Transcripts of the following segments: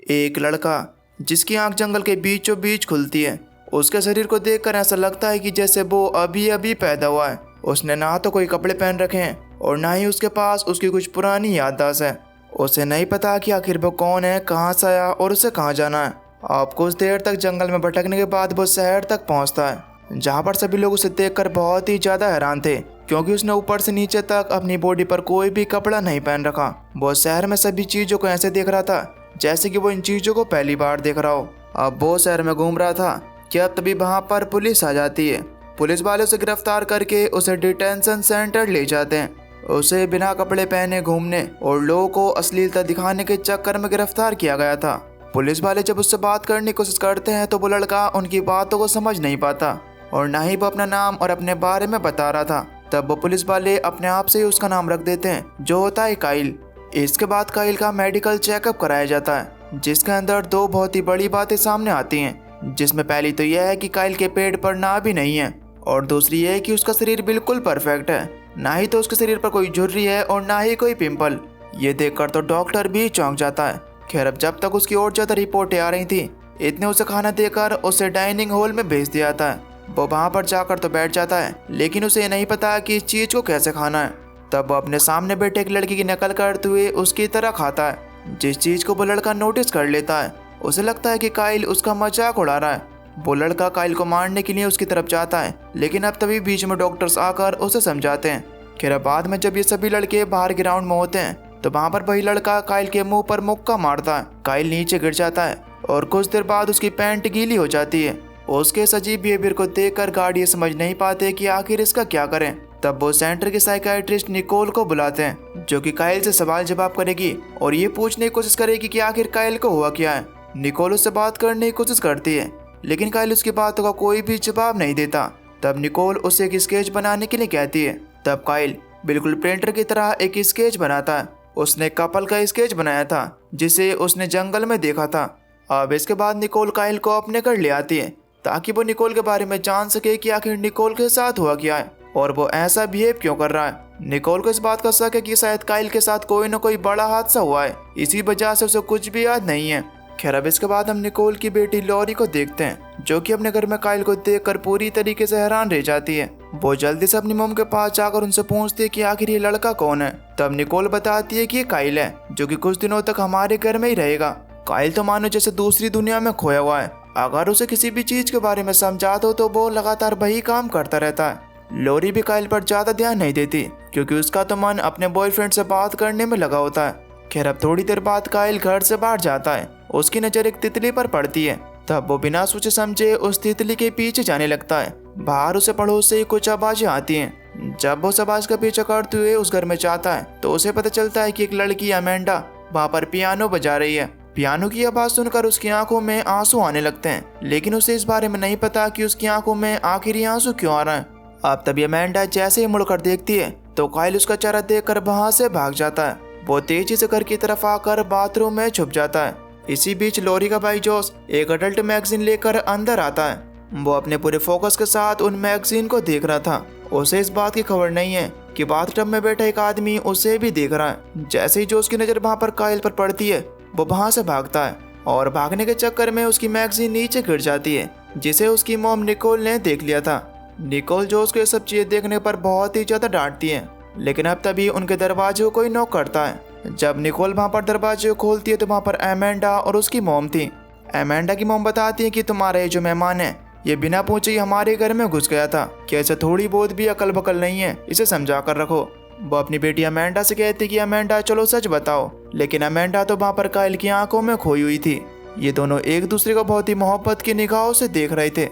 एक लड़का जिसकी आंख जंगल के बीचों बीच खुलती है, उसके शरीर को देखकर ऐसा लगता है कि जैसे वो अभी अभी पैदा हुआ है। उसने ना तो कोई कपड़े पहन रखे हैं और ना ही उसके पास उसकी कुछ पुरानी याददाश्त है। उसे नहीं पता कि आखिर वो कौन है, कहाँ से आया और उसे कहाँ जाना है। अब कुछ देर तक जंगल में भटकने के बाद वो शहर तक पहुँचता है, जहाँ पर सभी लोग उसे देखकर बहुत ही ज़्यादा हैरान थे, क्योंकि उसने ऊपर से नीचे तक अपनी बॉडी पर कोई भी कपड़ा नहीं पहन रखा। वो शहर में सभी चीज़ों को ऐसे देख रहा था जैसे कि वो इन चीज़ों को पहली बार देख रहा हो। अब वो शहर में घूम रहा था कि अब तभी वहाँ पर पुलिस आ जाती है। पुलिस वाले उसे गिरफ्तार करके उसे डिटेंशन सेंटर ले जाते हैं। उसे बिना कपड़े पहने घूमने और लोगों को अश्लीलता दिखाने के चक्कर में गिरफ्तार किया गया था। पुलिस वाले जब उससे बात करने की कोशिश करते हैं तो वो लड़का उनकी बातों को समझ नहीं पाता और ना ही वो अपना नाम और अपने बारे में बता रहा था। तब वो पुलिस वाले अपने आप से ही उसका नाम रख देते हैं, जो होता है काइल। इसके बाद काइल का मेडिकल चेकअप कराया जाता है, जिसके अंदर दो बहुत ही बड़ी बातें सामने आती हैं, जिसमें पहली तो यह है कि काइल के पेट पर नाभ भी नहीं है और दूसरी यह है कि उसका शरीर बिल्कुल परफेक्ट है। ना ही तो उसके शरीर पर कोई झुर्री है और ना ही कोई पिंपल। ये देखकर तो डॉक्टर भी चौंक जाता है। खैर, अब जब तक उसकी और ज़्यादा रिपोर्टें आ रही थी, इतने उसे खाना देकर उसे डाइनिंग हॉल में भेज दिया जाता है। वो वहाँ पर जाकर तो बैठ जाता है, लेकिन उसे ये नहीं पता कि इस चीज़ को कैसे खाना है। तब वो अपने सामने बैठे एक लड़की की नकल करते हुए उसकी तरह खाता है, जिस चीज़ को वो लड़का नोटिस कर लेता है। उसे लगता है कि काइल उसका मजाक उड़ा रहा है। वो लड़का काइल को मारने के लिए उसकी तरफ जाता है, लेकिन अब तभी बीच में डॉक्टर्स आकर उसे समझाते हैं। खैर, बाद में जब ये सभी लड़के बाहर ग्राउंड में होते हैं तो वहाँ पर वही लड़का काइल के मुंह पर मुक्का मारता है। काइल नीचे गिर जाता है और कुछ देर बाद उसकी पैंट गीली हो जाती है। उसके इस अजीब बिहेवियर को देखकर गार्ड ये समझ नहीं पाते कि आखिर इसका क्या करें। तब वो सेंटर के साइकियाट्रिस्ट निकोल को बुलाते हैं, जो कि काइल से सवाल जवाब करेगी और ये पूछने की कोशिश करेगी कि आखिर काइल को हुआ क्या है। निकोल उससे बात करने की कोशिश करती है, लेकिन काइल उसकी बातों का कोई भी जवाब नहीं देता। तब निकोल उसे एक स्केच बनाने के लिए कहती है। तब काइल बिल्कुल पेंटर की तरह एक स्केच बनाता है। उसने कपल का स्केच बनाया था, जिसे उसने जंगल में देखा था। अब इसके बाद निकोल काइल को अपने घर ले आती है, ताकि वो निकोल के बारे में जान सके कि आखिर निकोल के साथ हुआ क्या है और वो ऐसा बिहेव क्यों कर रहा है। निकोल को इस बात का शक है कि शायद काइल के साथ कोई न कोई बड़ा हादसा हुआ है, इसी वजह से उसे कुछ भी याद नहीं है। खैर, अब इसके बाद हम निकोल की बेटी लॉरी को देखते हैं, जो कि अपने घर में काइल को देखकर पूरी तरीके से हैरान रह जाती है। वो जल्दी से अपनी मॉम के पास जाकर उनसे पूछती है कि आखिर ये लड़का कौन है। तब निकोल बताती है कि ये काइल है, जो कि कुछ दिनों तक हमारे घर में ही रहेगा। काइल तो मानो जैसे दूसरी दुनिया में खोया हुआ है। अगर उसे किसी भी चीज के बारे में समझा दो तो वो लगातार वही काम करता रहता है। लॉरी भी काइल पर ज्यादा ध्यान नहीं देती, क्योंकि उसका तो मन अपने बॉयफ्रेंड से बात करने में लगा होता है। खैर, अब थोड़ी देर बाद काइल घर से बाहर जाता है। उसकी नजर एक तितली पर पड़ती है। तब वो बिना सोचे समझे उस तितली के पीछे जाने लगता है। बाहर उसे पड़ोस से ही कुछ आवाजें आती हैं। जब वो उस आवाज का पीछा करते हुए उस घर में जाता है तो उसे पता चलता है कि एक लड़की अमेंडा वहाँ पर पियानो बजा रही है। पियानो की आवाज सुनकर उसकी आंखों में आंसू आने लगते हैं, लेकिन उसे इस बारे में नहीं पता कि उसकी आंखों में आखिर ये आंसू क्यों आ रहा है। अब तभी अमेंडा जैसे ही मुड़कर देखती है तो काइल उसका चेहरा देखकर वहां से भाग जाता है। वो तेजी से घर की तरफ आकर बाथरूम में छुप जाता है। इसी बीच लॉरी का भाई जोस एक अडल्ट मैगजीन लेकर अंदर आता है। वो अपने पूरे फोकस के साथ उन मैगजीन को देख रहा था। उसे इस बात की खबर नहीं है कि बाथटब में बैठा एक आदमी उसे भी देख रहा है। जैसे ही जोस की नजर वहां पर काइल पर पड़ती है, वो वहां से भागता है और भागने के चक्कर में उसकी मैगजीन नीचे गिर जाती है, जिसे उसकी मॉम निकोल ने देख लिया था। निकोल जोस को ये सब चीजें देखने पर बहुत ही ज्यादा डांटती है, लेकिन अब तभी उनके दरवाजे को कोई नॉक करता है। जब निकोल वहां पर दरवाजे को खोलती है तो वहां पर अमेंडा और उसकी मॉम थी। अमेंडा की मॉम बताती है कि तुम्हारा ये जो मेहमान है, ये बिना पूछे ही हमारे घर में घुस गया था। क्या ऐसे थोड़ी बहुत भी अकल बकल नहीं है? इसे समझा कर रखो। वो अपनी बेटी अमेंडा से कहती कि अमेंडा चलो सच बताओ, लेकिन अमेंडा तो वहाँ पर काइल की आंखों में खोई हुई थी। ये दोनों एक दूसरे को बहुत ही मोहब्बत की निगाहों से देख रहे थे।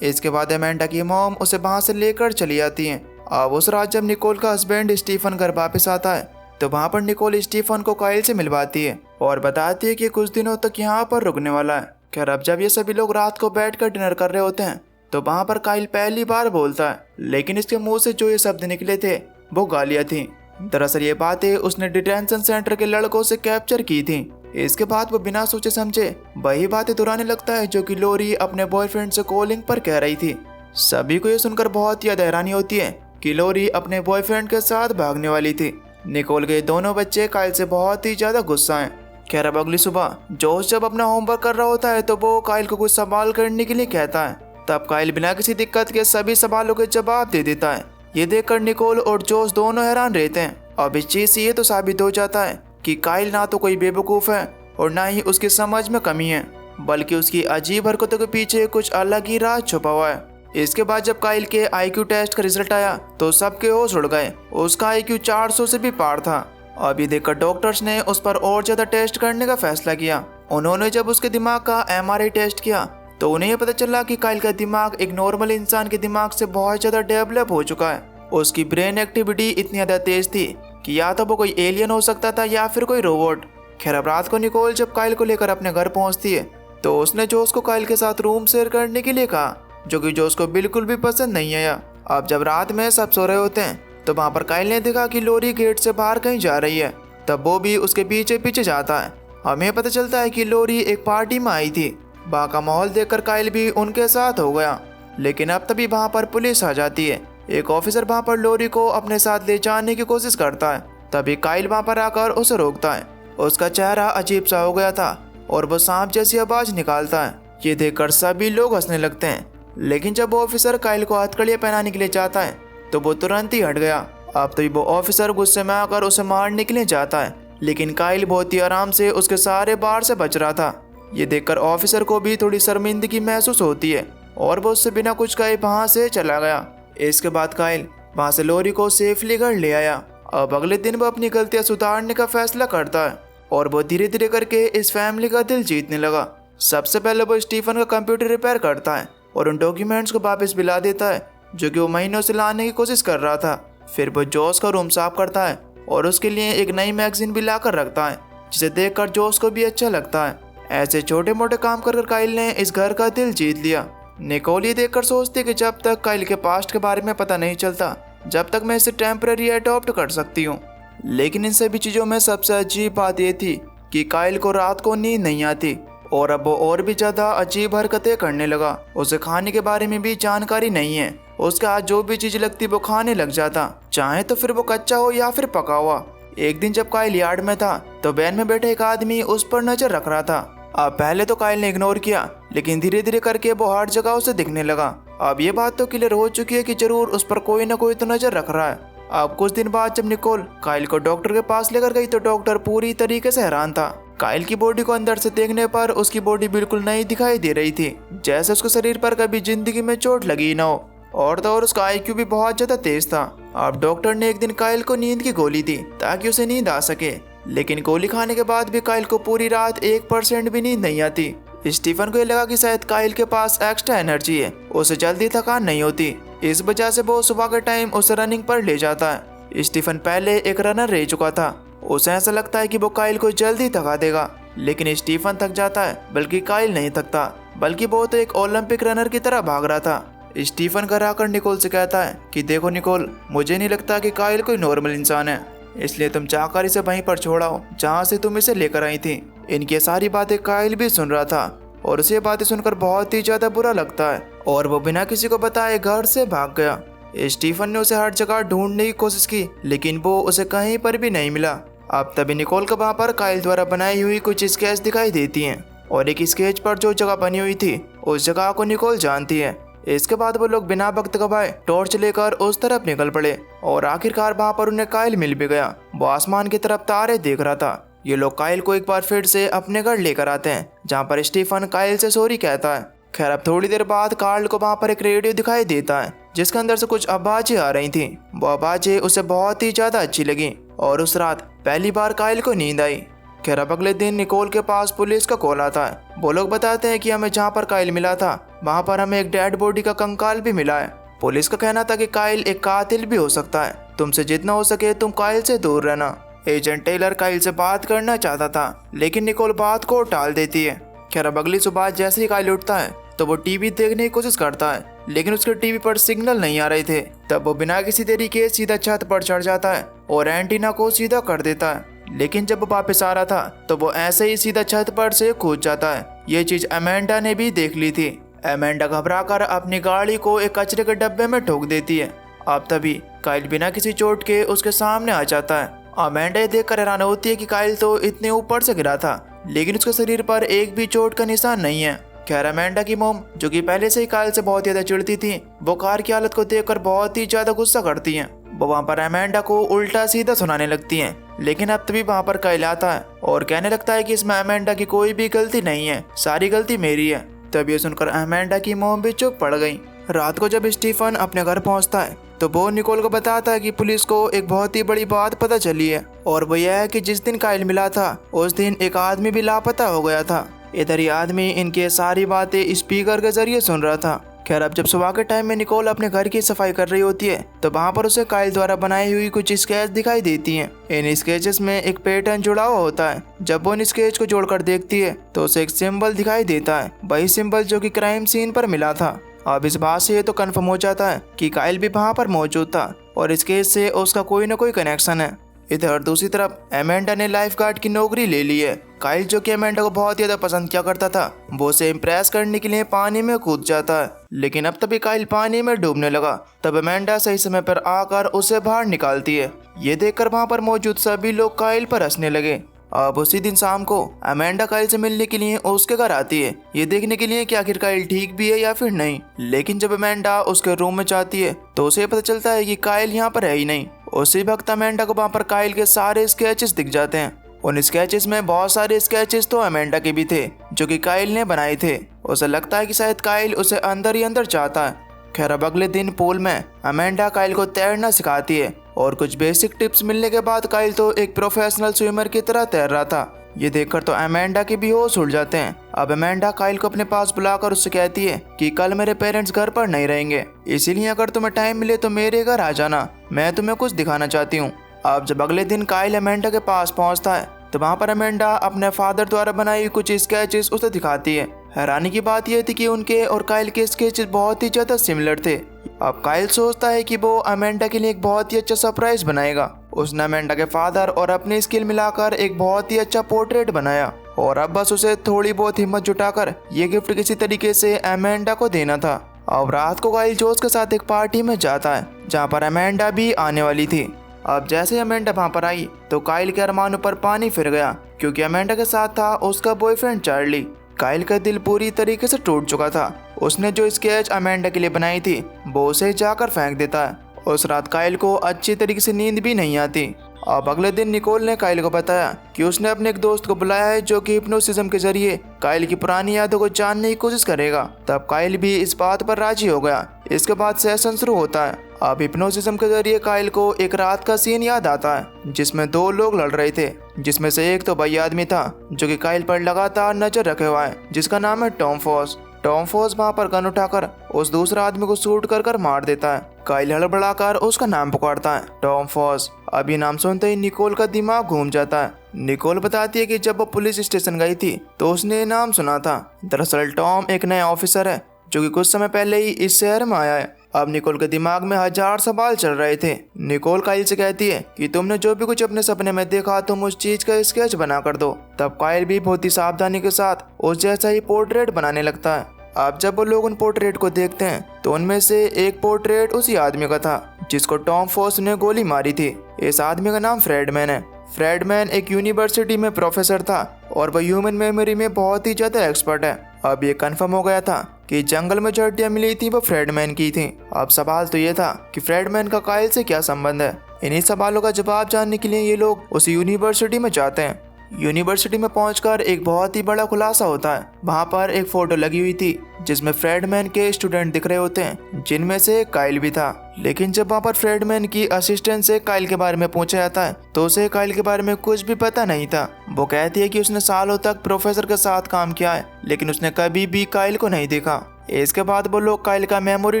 इसके बाद अमेंडा की मॉम उसे वहाँ से लेकर चली जाती है। अब उस रात जब निकोल का हस्बैंड स्टीफन घर वापस आता है तो वहाँ पर निकोल स्टीफन को काइल से मिलवाती है और बताती है कि कुछ दिनों तक यहाँ पर रुकने वाला है। खैर, अब जब ये सभी लोग रात को बैठकर डिनर कर रहे होते हैं तो वहाँ पर काइल पहली बार बोलता है, लेकिन इसके मुंह से जो ये शब्द निकले थे वो गालियाँ थीं। दरअसल ये बातें उसने डिटेंशन सेंटर के लड़कों से कैप्चर की थी। इसके बाद वो बिना सोचे समझे वही बातें दोहराने लगता है जो कि लॉरी अपने बॉयफ्रेंड से कॉलिंग पर कह रही थी। सभी को ये सुनकर बहुत ही हैरानी होती है कि लॉरी अपने बॉयफ्रेंड के साथ भागने वाली थी। निकोल के दोनों बच्चे काइल से बहुत ही ज्यादा गुस्सा हैं। खैर अब अगली सुबह जोश जब अपना होमवर्क कर रहा होता है तो वो काइल को कुछ सवाल करने के लिए कहता है। तब काइल बिना किसी दिक्कत के सभी सवालों के जवाब दे देता है। ये देखकर निकोल और जोश दोनों हैरान रहते हैं। अब इस चीज से ये तो साबित हो जाता है कि काइल ना तो कोई बेवकूफ़ है और ना ही उसकी समझ में कमी है, बल्कि उसकी अजीब हरकतों के पीछे कुछ अलग ही राज छुपा हुआ है। इसके बाद जब काइल के IQ टेस्ट का रिजल्ट आया तो सबके होश उड़ गए। उसका IQ 400 से भी पार था। अब ये देखकर डॉक्टर्स ने उस पर और ज्यादा टेस्ट करने का फैसला किया। उन्होंने जब उसके दिमाग का MRI टेस्ट किया तो उन्हें यह पता चला कि काइल का दिमाग एक नॉर्मल इंसान के दिमाग से बहुत ज्यादा डेवलप हो चुका है। उसकी ब्रेन एक्टिविटी इतनी ज्यादा तेज थी कि या तो वो कोई एलियन हो सकता था या फिर कोई रोबोट। खैर अब रात को निकोल जब काइल को लेकर अपने घर पहुंचती है तो उसने जोश को काइल के साथ रूम शेयर करने के लिए कहा, जो कि जोश को बिल्कुल भी पसंद नहीं आया। अब जब रात में सब सो रहे होते हैं तो वहाँ पर काइल ने देखा कि लोरी गेट से बाहर कहीं जा रही है। तब वो भी उसके पीछे पीछे जाता है। हमें पता चलता है कि लोरी एक पार्टी में आई थी। वहाँ का माहौल देखकर काइल भी उनके साथ हो गया। लेकिन अब तभी वहाँ पर पुलिस आ जाती है। एक ऑफिसर वहाँ पर लोरी को अपने साथ ले जाने की कोशिश करता है। तभी काइल वहाँ पर आकर उसे रोकता है। उसका चेहरा अजीब सा हो गया था और वो सांप जैसी आवाज निकालता है। ये देखकर सभी लोग हंसने लगते हैं। लेकिन जब वो ऑफिसर काइल को हथकड़ियाँ पहनाने के लिए जाता है तो वो तुरंत ही हट गया। अब तभी वो ऑफिसर गुस्से में आकर उसे मारने के लिए जाता है, लेकिन काइल बहुत ही आराम से उसके सारे बार से बच रहा था। ये देखकर ऑफिसर को भी थोड़ी शर्मिंदगी महसूस होती है और वो उससे बिना कुछ कहे वहाँ से चला गया। इसके बाद काइल वहाँ से लोरी को सेफली घर ले आया। अब अगले दिन वो अपनी गलतियाँ सुधारने का फैसला करता है और वो धीरे धीरे करके इस फैमिली का दिल जीतने लगा। सबसे पहले वो स्टीफन का कंप्यूटर रिपेयर करता है और उन डॉक्यूमेंट्स को वापस ला देता है जो कि वो महीनों से लाने की कोशिश कर रहा था। फिर वो जोश का रूम साफ करता है और उसके लिए एक नई मैगजीन भी लाकर रखता है, जिसे देखकर जोश को भी अच्छा लगता है। ऐसे छोटे मोटे काम कर काइल ने इस घर का दिल जीत लिया। निकोल ये देखकर सोचती कि जब तक काइल के पास्ट के बारे में पता नहीं चलता, जब तक मैं इसे टेम्पररी अडॉप्ट कर सकती हूँ। लेकिन इन सभी चीज़ों में सबसे अजीब बात यह थी कि काइल को रात को नींद नहीं आती और अब वो और भी ज़्यादा अजीब हरकतें करने लगा। उसे खाने के बारे में भी जानकारी नहीं है। उसके हाथ जो भी चीज़ लगती वो खाने लग जाता, चाहे तो फिर वो कच्चा हो या फिर पका हुआ। एक दिन जब काइल यार्ड में था तो वैन में बैठे एक आदमी उस पर नजर रख रहा था। अब पहले तो काइल ने इग्नोर किया, लेकिन धीरे धीरे करके वो हर जगह उसे दिखने लगा। अब ये बात तो क्लियर हो चुकी है कि जरूर उस पर कोई ना कोई तो नजर रख रहा है। अब कुछ दिन बाद जब निकोल काइल को डॉक्टर के पास लेकर गई तो डॉक्टर पूरी तरीके से हैरान था। काइल की बॉडी को अंदर से देखने पर उसकी बॉडी बिल्कुल नई दिखाई दे रही थी, जैसे उसके शरीर पर कभी जिंदगी में चोट लगी ना हो। और तो और उसका IQ भी बहुत ज्यादा तेज था। अब डॉक्टर ने एक दिन काइल को नींद की गोली दी ताकि उसे नींद आ सके, लेकिन गोली खाने के बाद भी काइल को पूरी रात 1% भी नींद नहीं आती। स्टीफन को ये लगा कि शायद काइल के पास एक्स्ट्रा एनर्जी है, उसे जल्दी थकान नहीं होती। इस वजह से वो सुबह के टाइम उसे रनिंग पर ले जाता है। स्टीफन पहले एक रनर रह चुका था। उसे ऐसा लगता है कि वो काइल को जल्दी थका देगा, लेकिन स्टीफन थक जाता है, बल्कि काइल नहीं थकता, बल्कि वो तो एक ओलंपिक रनर की तरह भाग रहा था। स्टीफन घर आकर निकोल से कहता है कि देखो निकोल, मुझे नहीं लगता कि काइल कोई नॉर्मल इंसान है, इसलिए तुम चाहकर इसे वहीं पर छोड़ाओ जहाँ से तुम इसे लेकर आई थी। इनकी सारी बातें काइल भी सुन रहा था और उसे बातें सुनकर बहुत ही ज्यादा बुरा लगता है और वो बिना किसी को बताए घर से भाग गया। स्टीफन ने उसे हर जगह ढूंढने की कोशिश की, लेकिन वो उसे कहीं पर भी नहीं मिला। अब तभी निकोल को वहाँ पर काइल द्वारा बनाई हुई कुछ स्केच दिखाई देती हैं और एक स्केच पर जो जगह बनी हुई थी उस जगह को निकोल जानती है। इसके बाद वो लोग बिना वक्त गवाए टॉर्च लेकर उस तरफ निकल पड़े और आखिरकार वहाँ पर उन्हें काइल मिल भी गया। वो आसमान की तरफ तारे देख रहा था। ये लोग काइल को एक बार फिर से अपने घर लेकर आते हैं, जहाँ पर स्टीफन काइल से सॉरी कहता है। खैर अब थोड़ी देर बाद कार्ल को वहाँ पर एक रेडियो दिखाई देता है जिसके अंदर से कुछ आवाजें आ रही थी। वो आवाजें उसे बहुत ही ज्यादा अच्छी लगी और उस रात पहली बार काइल को नींद आई। खैर अब अगले दिन निकोल के पास पुलिस का कॉल आता है। वो लोग बताते हैं कि हमें जहाँ पर काइल मिला था वहाँ पर हमें एक डेड बॉडी का कंकाल भी मिला है। पुलिस का कहना था कि काइल एक कातिल भी हो सकता है, तुमसे जितना हो सके तुम काइल से दूर रहना। एजेंट टेलर काइल से बात करना चाहता था, लेकिन निकोल बात को टाल देती है। खैर अब अगली सुबह जैसे ही काइल उठता है तो वो टीवी देखने की कोशिश करता है, लेकिन उसके टीवी पर सिग्नल नहीं आ रहे थे। तब वो बिना किसी देरी के सीधा छत पर चढ़ जाता है और एंटीना को सीधा कर देता है। लेकिन जब वो वापस आ रहा था तो वो ऐसे ही सीधा छत पर से कूद जाता है। ये चीज अमेंडा ने भी देख ली थी। अमेंडा घबराकर अपनी गाड़ी को एक कचरे के डब्बे में ठोक देती है। अब तभी काइल बिना किसी चोट के उसके सामने आ जाता है अमेंडा ये देखकर हैरान होती है कि काइल तो इतने ऊपर से गिरा था, लेकिन उसके शरीर पर एक भी चोट का निशान नहीं है। खैर अमेंडा की मोम, जो कि पहले से ही काइल से बहुत ज्यादा चिढ़ती थी, वो कार की हालत को देखकर बहुत ही ज्यादा गुस्सा करती हैं। वो वहाँ पर अमेंडा को उल्टा सीधा सुनाने लगती हैं। लेकिन अब तभी वहाँ पर काइल आता है और कहने लगता है कि इसमें अमेंडा की कोई भी गलती नहीं है, सारी गलती मेरी है। तब ये सुनकर अमेंडा की मोम भी चुप पड़ गई। रात को जब स्टीफन अपने घर पहुंचता है तो वो निकोल को बताता है कि पुलिस को एक बहुत ही बड़ी बात पता चली है, और वो यह है कि जिस दिन काइल मिला था उस दिन एक आदमी भी लापता हो गया था। इधर ये आदमी इनकी सारी बातें स्पीकर के जरिए सुन रहा था। खैर अब जब सुबह के टाइम में निकोल अपने घर की सफाई कर रही होती है तो वहाँ पर उसे काइल द्वारा बनाई हुई कुछ स्केच दिखाई देती हैं। इन स्केचेस में एक पैटर्न जुड़ा हुआ होता है। जब वो इन स्केच को जोड़कर देखती है तो उसे एक सिंबल दिखाई देता है, वही सिंबल जो कि क्राइम सीन पर मिला था। अब इस बात से ये तो कन्फर्म हो जाता है कि काइल भी वहाँ पर मौजूद था और इस केस से उसका कोई न कोई कनेक्शन है। इधर दूसरी तरफ अमेंडा ने लाइफ गार्ड की नौकरी ले ली है। काइल, जो कि अमेंडा को बहुत ज्यादा पसंद किया करता था, वो उसे इम्प्रेस करने के लिए पानी में कूद जाता है। लेकिन अब तभी काइल पानी में डूबने लगा। तब अमेंडा सही समय पर आकर उसे बाहर निकालती है। ये देखकर वहाँ पर मौजूद सभी लोग काइल पर हंसने लगे। अब उसी दिन शाम को अमेंडा काइल से मिलने के लिए उसके घर आती है, ये देखने के लिए कि आखिर काइल ठीक भी है या फिर नहीं। लेकिन जब अमेंडा उसके रूम में जाती है तो उसे पता चलता है कि काइल यहाँ पर है ही नहीं। उसी वक्त अमेंडा को वहाँ पर काइल के सारे स्केचेस दिख जाते हैं। उन स्केचेस में बहुत सारे स्केचेस तो अमेंडा के भी थे जो कि काइल ने बनाए थे। उसे लगता है कि शायद काइल उसे अंदर ही अंदर चाहता है। खैर अब अगले दिन पूल में अमेंडा काइल को तैरना सिखाती है और कुछ बेसिक टिप्स मिलने के बाद काइल तो एक प्रोफेशनल स्विमर की तरह तैर रहा था। ये देखकर तो अमेंडा के भी होश उड़ जाते हैं। अब अमेंडा काइल को अपने पास बुलाकर उससे कहती है कि कल मेरे पेरेंट्स घर पर नहीं रहेंगे, इसीलिए अगर तुम्हें टाइम मिले तो मेरे घर आ जाना, मैं तुम्हें कुछ दिखाना चाहती हूँ। अब जब अगले दिन काइल अमेंडा के पास पहुँचता है तो वहाँ पर अमेंडा अपने फादर द्वारा बनाई कुछ स्केचेस उसे दिखाती है। हैरानी की बात यह थी कि उनके और काइल के स्केचेस बहुत ही ज्यादा सिमिलर थे। अब काइल सोचता है कि वो अमेंडा के लिए एक बहुत ही अच्छा सरप्राइज बनाएगा। उसने अमेंडा के फादर और अपनी स्किल मिलाकर एक बहुत ही अच्छा पोर्ट्रेट बनाया और अब बस उसे थोड़ी बहुत हिम्मत जुटाकर ये गिफ्ट किसी तरीके से अमेंडा को देना था। अब रात को काइल जोश के साथ एक पार्टी में जाता है जहाँ पर अमेंडा भी आने वाली थी। अब जैसे अमेंडा वहाँ पर आई तो काइल के अरमानों पर पानी फिर गया, क्योंकि अमेंडा के साथ था उसका बॉयफ्रेंड चार्ली। काइल का दिल पूरी तरीके से टूट चुका था। उसने जो स्केच अमेंडा के लिए बनाई थी वो उसे जाकर फेंक देता है। उस रात काइल को अच्छी तरीके से नींद भी नहीं आती। अब अगले दिन निकोल ने काइल को बताया कि उसने अपने एक दोस्त को बुलाया है जो कि हिप्नोसिज्म के जरिए काइल की पुरानी यादों को जानने की कोशिश करेगा। तब काइल भी इस बात पर राजी हो गया। इसके बाद सेशन शुरू होता है। अब हिप्नोसिज्म के जरिए काइल को एक रात का सीन याद आता है जिसमें दो लोग लड़ रहे थे, जिसमें से एक तो वही आदमी था जो कि काइल पर लगातार नजर रखे हुआ है, जिसका नाम है टॉम फॉस। टॉम फॉस वहाँ पर गन उठाकर उस दूसरा आदमी को शूट कर मार देता है। काइल हड़बड़ाकर उसका नाम पुकारता है, टॉम फॉस। अभी नाम सुनते ही निकोल का दिमाग घूम जाता है। निकोल बताती है कि जब वो पुलिस स्टेशन गई थी तो उसने नाम सुना था। दरअसल टॉम एक नया ऑफिसर है जो कि कुछ समय पहले ही इस शहर में आया है। अब निकोल के दिमाग में हजार सवाल चल रहे थे। निकोल काइल से कहती है कि तुमने जो भी कुछ अपने सपने में देखा तुम उस चीज का स्केच बना कर दो। तब काइल भी बहुत ही सावधानी के साथ उस जैसा ही पोर्ट्रेट बनाने लगता है। अब जब वो लोग उन पोर्ट्रेट को देखते हैं तो उनमें से एक पोर्ट्रेट उसी आदमी का था जिसको टॉम फॉस ने गोली मारी थी। इस आदमी का नाम फ्रेडमैन है। फ्रेडमैन एक यूनिवर्सिटी में प्रोफेसर था और वह ह्यूमन मेमोरी में बहुत ही ज्यादा एक्सपर्ट है। अब ये कंफर्म हो गया था कि जंगल में जो हड्डियां मिली थी वो फ्रेडमैन की थी। अब सवाल तो ये था कि फ्रेडमैन का काइल से क्या संबंध है। इन्हीं सवालों का जवाब जानने के लिए ये लोग उस यूनिवर्सिटी में जाते हैं। यूनिवर्सिटी में पहुंचकर एक बहुत ही बड़ा खुलासा होता है। वहाँ पर एक फोटो लगी हुई थी जिसमें फ्रेडमैन के स्टूडेंट दिख रहे होते हैं, जिनमें से काइल भी था। लेकिन जब वहाँ पर फ्रेडमैन की असिस्टेंट से काइल के बारे में पूछा जाता है तो उसे काइल के बारे में कुछ भी पता नहीं था। वो कहती है कि उसने सालों तक प्रोफेसर के साथ काम किया है लेकिन उसने कभी भी काइल को नहीं देखा। इसके बाद वो लोग काइल का मेमोरी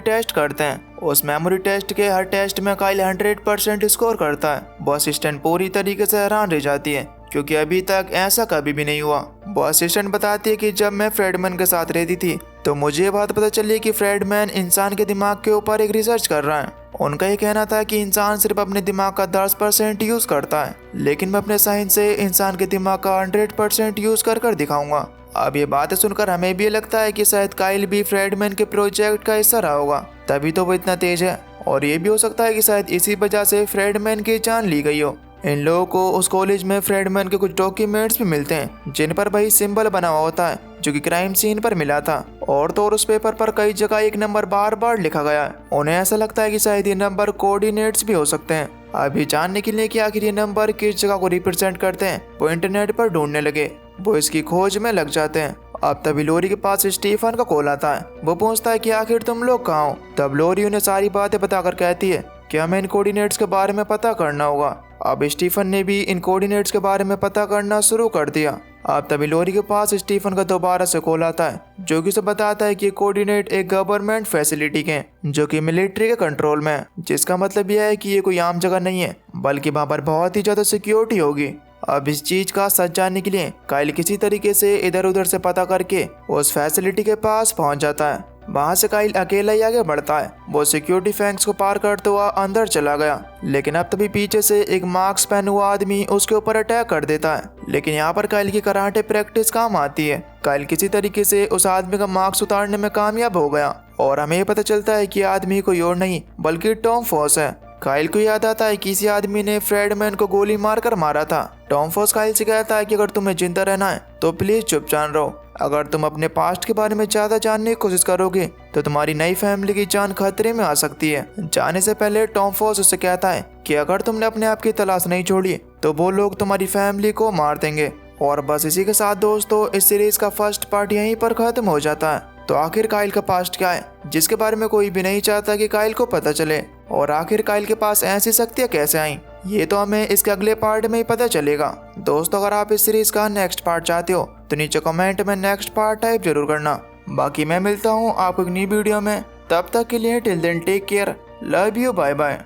टेस्ट करते हैं। उस मेमोरी टेस्ट के हर टेस्ट में काइल 100% स्कोर करता है। वो असिस्टेंट पूरी तरीके से हैरान रह जाती है क्योंकि अभी तक ऐसा कभी भी नहीं हुआ। वो असिस्टेंट बताती है कि जब मैं फ्रेडमैन के साथ रहती थी तो मुझे ये बात पता चली कि फ्रेडमैन इंसान के दिमाग के ऊपर एक रिसर्च कर रहा है। उनका ये कहना था कि इंसान सिर्फ अपने दिमाग का 10% यूज करता है, लेकिन मैं अपने साइंस से इंसान के दिमाग का 100% यूज कर दिखाऊंगा। अब ये बातें सुनकर हमें भी लगता है कि शायद काइल भी फ्रेडमैन के प्रोजेक्ट का हिस्सा रहा होगा, तभी तो वो इतना तेज है। और ये भी हो सकता है कि शायद इसी वजह से फ्रेडमैन की जान ली गई हो। इन लोगों को उस कॉलेज में फ्रेडमैन के कुछ डॉक्यूमेंट्स भी मिलते हैं जिन पर वही सिंबल बना हुआ होता है जो कि क्राइम सीन पर मिला था। और तो और उस पेपर पर कई जगह एक नंबर बार बार लिखा गया है। उन्हें ऐसा लगता है कि शायद ये नंबर कोऑर्डिनेट्स भी हो सकते हैं। अभी जानने के लिए कि आखिर ये नंबर किस जगह को रिप्रेजेंट करते हैं वो इंटरनेट पर ढूंढने लगे। वो इसकी खोज में लग जाते हैं। अब तभी लोरी के पास स्टीफन का कॉल आता है। वो पूछता है कि आखिर तुम लोग कहाँ हो। तब लोरी उन्हें सारी बातें बताकर कहती है कि हमें इन कोऑर्डिनेट्स के बारे में पता करना होगा। अब स्टीफन ने भी इन कोऑर्डिनेट्स के बारे में पता करना शुरू कर दिया। अब तभी लोरी के पास स्टीफन का दोबारा से कॉल आता है जो कि उसे बताता है कि कोऑर्डिनेट एक गवर्नमेंट फैसिलिटी के हैं जो कि मिलिट्री के कंट्रोल में है, जिसका मतलब यह है कि ये कोई आम जगह नहीं है बल्कि वहाँ पर बहुत ही ज्यादा सिक्योरिटी होगी। अब इस चीज का सच जानने के लिए काइल किसी तरीके से इधर उधर से पता करके उस फैसिलिटी के पास पहुंच जाता है। वहां से काइल अकेला ही आगे बढ़ता है। वो सिक्योरिटी फेंस को पार करते हुआ अंदर चला गया, लेकिन अब तभी पीछे से एक मास्क पहना हुआ आदमी उसके ऊपर अटैक कर देता है। लेकिन यहाँ पर काइल की कराटे प्रैक्टिस काम आती है। काइल किसी तरीके से उस आदमी का मास्क उतारने में कामयाब हो गया और हमें पता चलता है कि आदमी कोई और नहीं बल्कि टॉम फॉस है। काइल को याद आता है कि किसी आदमी ने फ्रेडमैन को गोली मारकर मारा था। टॉम फॉस काइल से कहता है कि अगर तुम्हें जिंदा रहना है तो प्लीज चुपचाप रहो। अगर तुम अपने पास्ट के बारे में ज्यादा जानने की कोशिश करोगे तो तुम्हारी नई फैमिली की जान खतरे में आ सकती है। जाने से पहले टॉम फॉस उससे कहता है कि अगर तुमने अपने आप की तलाश नहीं छोड़ी तो वो लोग तुम्हारी फैमिली को मार देंगे। और बस इसी के साथ दोस्तों इस सीरीज का फर्स्ट पार्ट यहीं पर खत्म हो जाता है। तो आखिर काइल का पास्ट क्या है जिसके बारे में कोई भी नहीं चाहता कि काइल को पता चले, और आखिर काइल के पास ऐसी शक्तियाँ कैसे आई, ये तो हमें इसके अगले पार्ट में ही पता चलेगा। दोस्तों अगर आप इस सीरीज का नेक्स्ट पार्ट चाहते हो तो नीचे कमेंट में नेक्स्ट पार्ट टाइप जरूर करना। बाकी मैं मिलता हूँ आपको एक नई वीडियो में, तब तक के लिए till then take care, love you, bye bye.